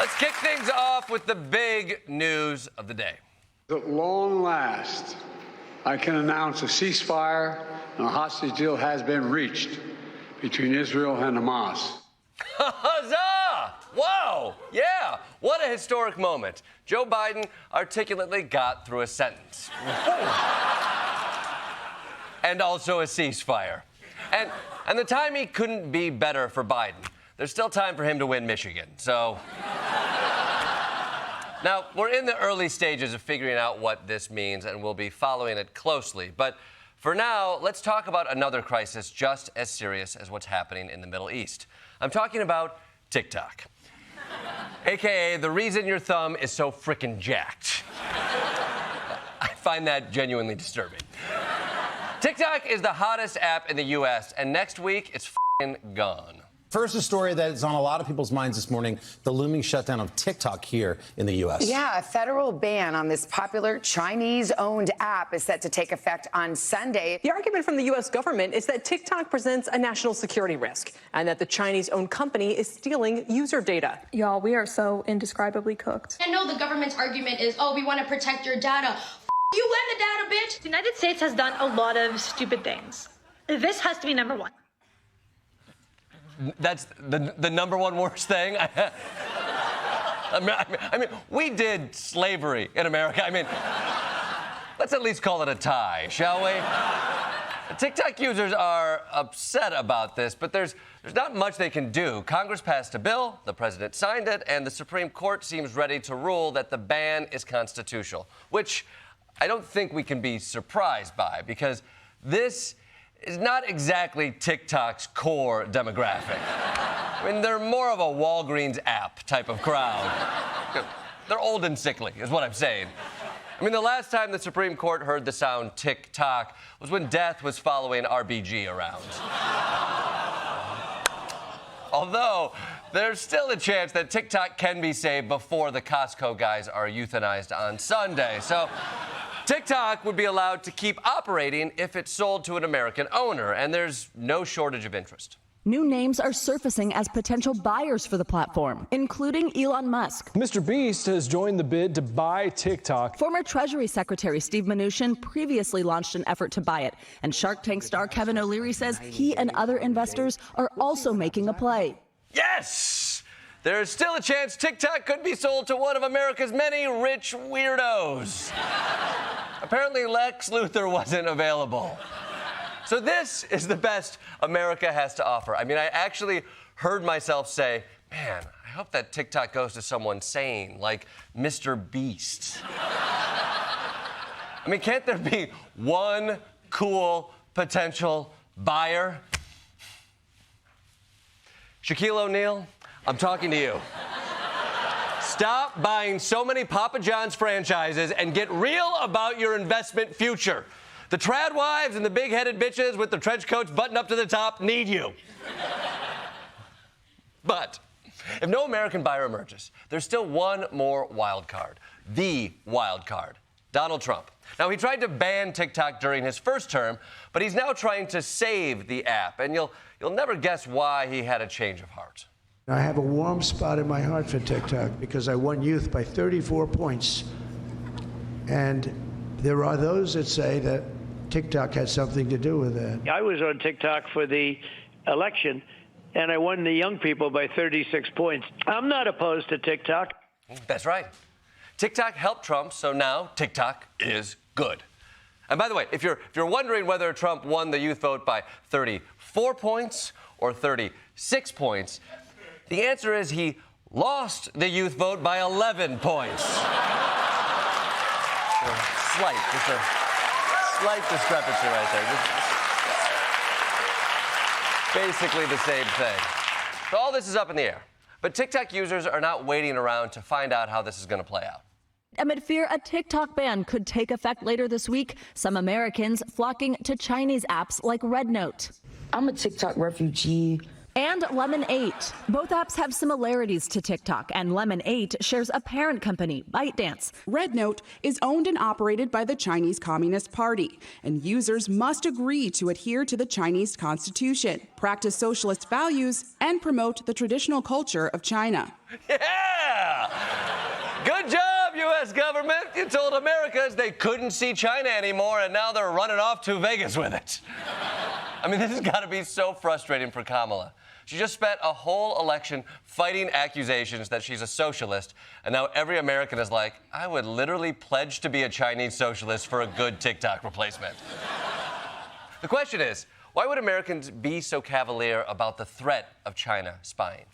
Let's kick things off with the big news of the day. At long last, I can announce a ceasefire and a hostage deal has been reached between Israel and Hamas. Huzzah! Whoa! Yeah! What a historic moment. Joe Biden articulately got through a sentence. And also a ceasefire. And the timing couldn't be better for Biden. There's still time for him to win Michigan, so... Now, we're in the early stages of figuring out what this means, and we'll be following it closely. But for now, let's talk about another crisis just as serious as what's happening in the Middle East. I'm talking about TikTok, a.k.a. the reason your thumb is so frickin' jacked. I find that genuinely disturbing. TikTok is the hottest app in the U.S., and next week, it's f***ing gone. First, a story that is on a lot of people's minds this morning, the looming shutdown of TikTok here in the U.S. Yeah, a federal ban on this popular Chinese-owned app is set to take effect on Sunday. The argument from the U.S. government is that TikTok presents a national security risk and that the Chinese-owned company is stealing user data. Y'all, we are so indescribably cooked. I know the government's argument is, oh, we want to protect your data. You and the data, bitch! The United States has done a lot of stupid things. This has to be number one. That's the number one worst thing? I mean, we did slavery in America. I mean, let's at least call it a tie, shall we? TikTok users are upset about this, but there's not much they can do. Congress passed a bill, the president signed it, and the Supreme Court seems ready to rule that the ban is constitutional, which I don't think we can be surprised by, because this is not exactly TikTok's core demographic. I mean, they're more of a Walgreens app type of crowd. They're old and sickly, is what I'm saying. I mean, the last time the Supreme Court heard the sound tick-tock was when death was following RBG around. Although, there's still a chance that TikTok can be saved before the Costco guys are euthanized on Sunday. So TikTok would be allowed to keep operating if it's sold to an American owner, and there's no shortage of interest. New names are surfacing as potential buyers for the platform, including Elon Musk. Mr. Beast has joined the bid to buy TikTok. Former Treasury Secretary Steve Mnuchin previously launched an effort to buy it, and Shark Tank star Kevin O'Leary says he and other investors are also making a play. Yes! There's still a chance TikTok could be sold to one of America's many rich weirdos. Apparently, Lex Luthor wasn't available. So this is the best America has to offer. I mean, I actually heard myself say, man, I hope that TikTok goes to someone sane, like Mr. Beast. I mean, can't there be one cool potential buyer? Shaquille O'Neal, I'm talking to you. Stop buying so many Papa John's franchises and get real about your investment future. The trad wives and the big-headed bitches with the trench coats buttoned up to the top need you. But if no American buyer emerges, there's still one more wild card. The wild card. Donald Trump. Now, he tried to ban TikTok during his first term, but he's now trying to save the app, and you'll never guess why he had a change of heart. I have a warm spot in my heart for TikTok because I won youth by 34 points. And there are those that say that TikTok had something to do with that. I was on TikTok for the election, and I won the young people by 36 points. I'm not opposed to TikTok. That's right. TikTok helped Trump, so now TikTok is good. And by the way, if you're wondering whether Trump won the youth vote by 34 points or 36 points, the answer is he lost the youth vote by 11 points. Just a slight discrepancy right there. Just basically the same thing. So all this is up in the air. But TikTok users are not waiting around to find out how this is going to play out. Amid fear a TikTok ban could take effect later this week, some Americans flocking to Chinese apps like RedNote. I'm a TikTok refugee. And Lemon8. Both apps have similarities to TikTok, and Lemon8 shares a parent company, ByteDance. RedNote is owned and operated by the Chinese Communist Party, and users must agree to adhere to the Chinese Constitution, practice socialist values, and promote the traditional culture of China. Yeah! government, you told Americans they couldn't see China anymore, and now they're running off to Vegas with it. I mean, this has got to be so frustrating for Kamala. She just spent a whole election fighting accusations that she's a socialist, and now every American is like, I would literally pledge to be a Chinese socialist for a good TikTok replacement. The question is, why would Americans be so cavalier about the threat of China spying?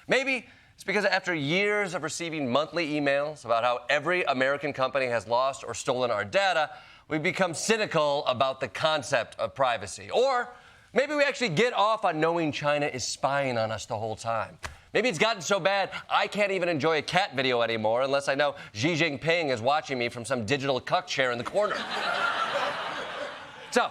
Maybe it's because after years of receiving monthly emails about how every American company has lost or stolen our data, we've become cynical about the concept of privacy. Or maybe we actually get off on knowing China is spying on us the whole time. Maybe it's gotten so bad I can't even enjoy a cat video anymore unless I know Xi Jinping is watching me from some digital cuck chair in the corner. So,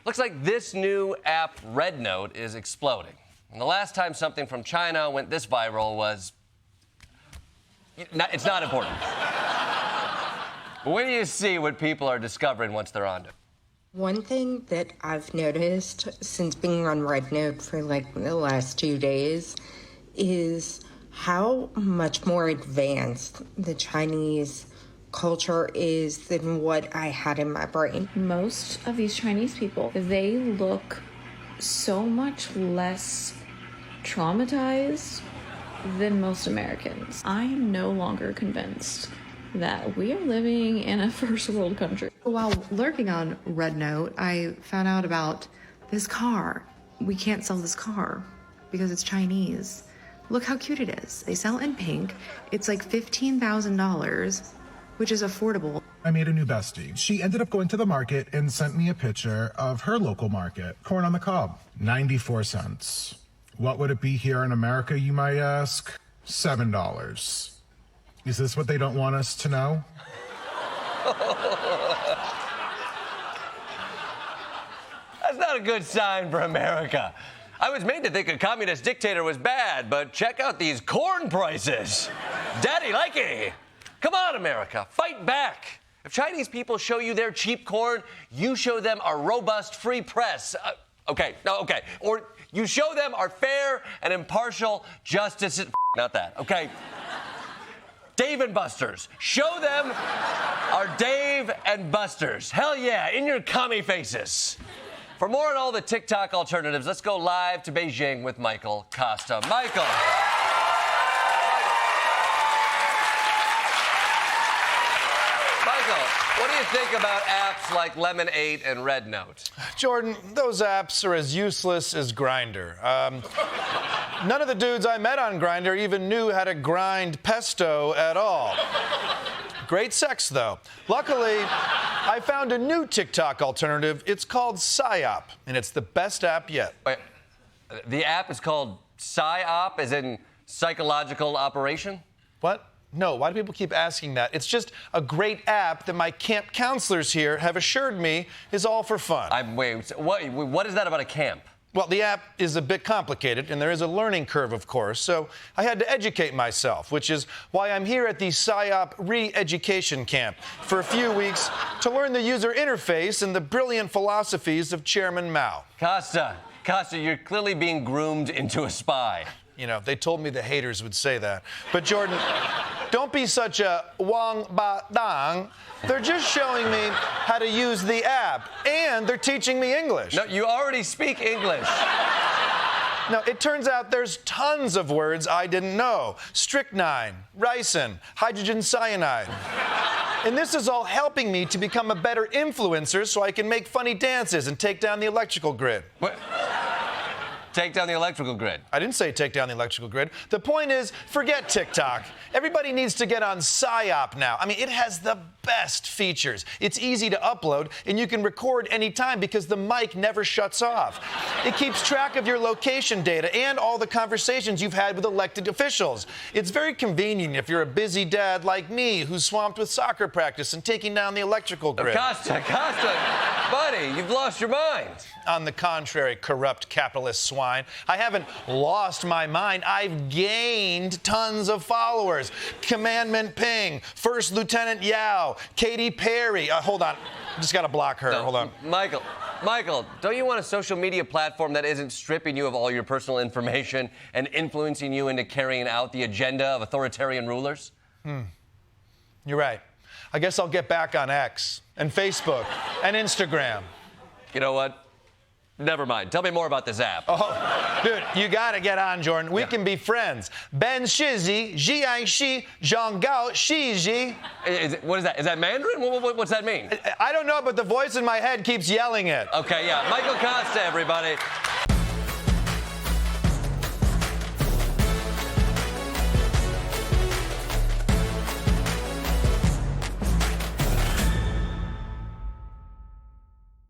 looks like this new app, Red Note, is exploding. And the last time something from China went this viral was... It's not important. When do you see what people are discovering once they're on it? One thing that I've noticed since being on Red Note for like the last 2 days is how much more advanced the Chinese culture is than what I had in my brain. Most of these Chinese people, they look so much less traumatized than most Americans. I am no longer convinced that we are living in a first world country. While lurking on Red Note, I found out about this car. We can't sell this car because it's Chinese. Look how cute it is. They sell it in pink. It's like $15,000, which is affordable. I made a new bestie. She ended up going to the market and sent me a picture of her local market, corn on the cob, 94 cents. What would it be here in America, you might ask? $7. Is this what they don't want us to know? That's not a good sign for America. I was made to think a communist dictator was bad, but check out these corn prices. Daddy likey. Come on, America, fight back. If Chinese people show you their cheap corn, you show them our robust free press. Okay. Or you show them our fair and impartial justice. Not that, okay? Dave and Buster's. Show them our Dave and Buster's. Hell yeah, in your commie faces. For more on all the TikTok alternatives, let's go live to Beijing with Michael Kosta. Michael. What do you think about apps like Lemonade and Red Note? Jordan, those apps are as useless as Grindr. None of the dudes I met on Grindr even knew how to grind pesto at all. Great sex, though. Luckily, I found a new TikTok alternative. It's called PsyOp, and it's the best app yet. Wait, the app is called PsyOp, as in psychological operation? What? No, why do people keep asking that? It's just a great app that my camp counselors here have assured me is all for fun. Wait, what is that about a camp? Well, the app is a bit complicated, and there is a learning curve, of course, so I had to educate myself, which is why I'm here at the PsyOp re-education camp for a few weeks to learn the user interface and the brilliant philosophies of Chairman Mao. Kosta, you're clearly being groomed into a spy. You know, they told me the haters would say that. But, Jordan, don't be such a wang ba dang. They're just showing me how to use the app, and they're teaching me English. No, you already speak English. No, it turns out there's tons of words I didn't know. Strychnine, ricin, hydrogen cyanide. And this is all helping me to become a better influencer so I can make funny dances and take down the electrical grid. What? Take down the electrical grid. I didn't say take down the electrical grid. The point is, forget TikTok. Everybody needs to get on PsyOp now. I mean, it has the best features. It's easy to upload, and you can record anytime because the mic never shuts off. It keeps track of your location data and all the conversations you've had with elected officials. It's very convenient if you're a busy dad like me who's swamped with soccer practice and taking down the electrical grid. Kosta, buddy, you've lost your mind. On the contrary, corrupt capitalist swine, I haven't lost my mind. I've gained tons of followers. Commandment Ping, First Lieutenant Yao, Katy Perry. Hold on, just gotta block her. No, hold on. Michael, don't you want a social media platform that isn't stripping you of all your personal information and influencing you into carrying out the agenda of authoritarian rulers? You're right. I guess I'll get back on X and Facebook and Instagram. You know what? Never mind. Tell me more about this app. Oh, dude, you gotta get on, Jordan. We can be friends. Ben Shizzy, Ji Shi, Zhang Gao, Shiji. What is that? Is that Mandarin? What's that mean? I don't know, but the voice in my head keeps yelling it. Okay, yeah. Michael Kosta, everybody.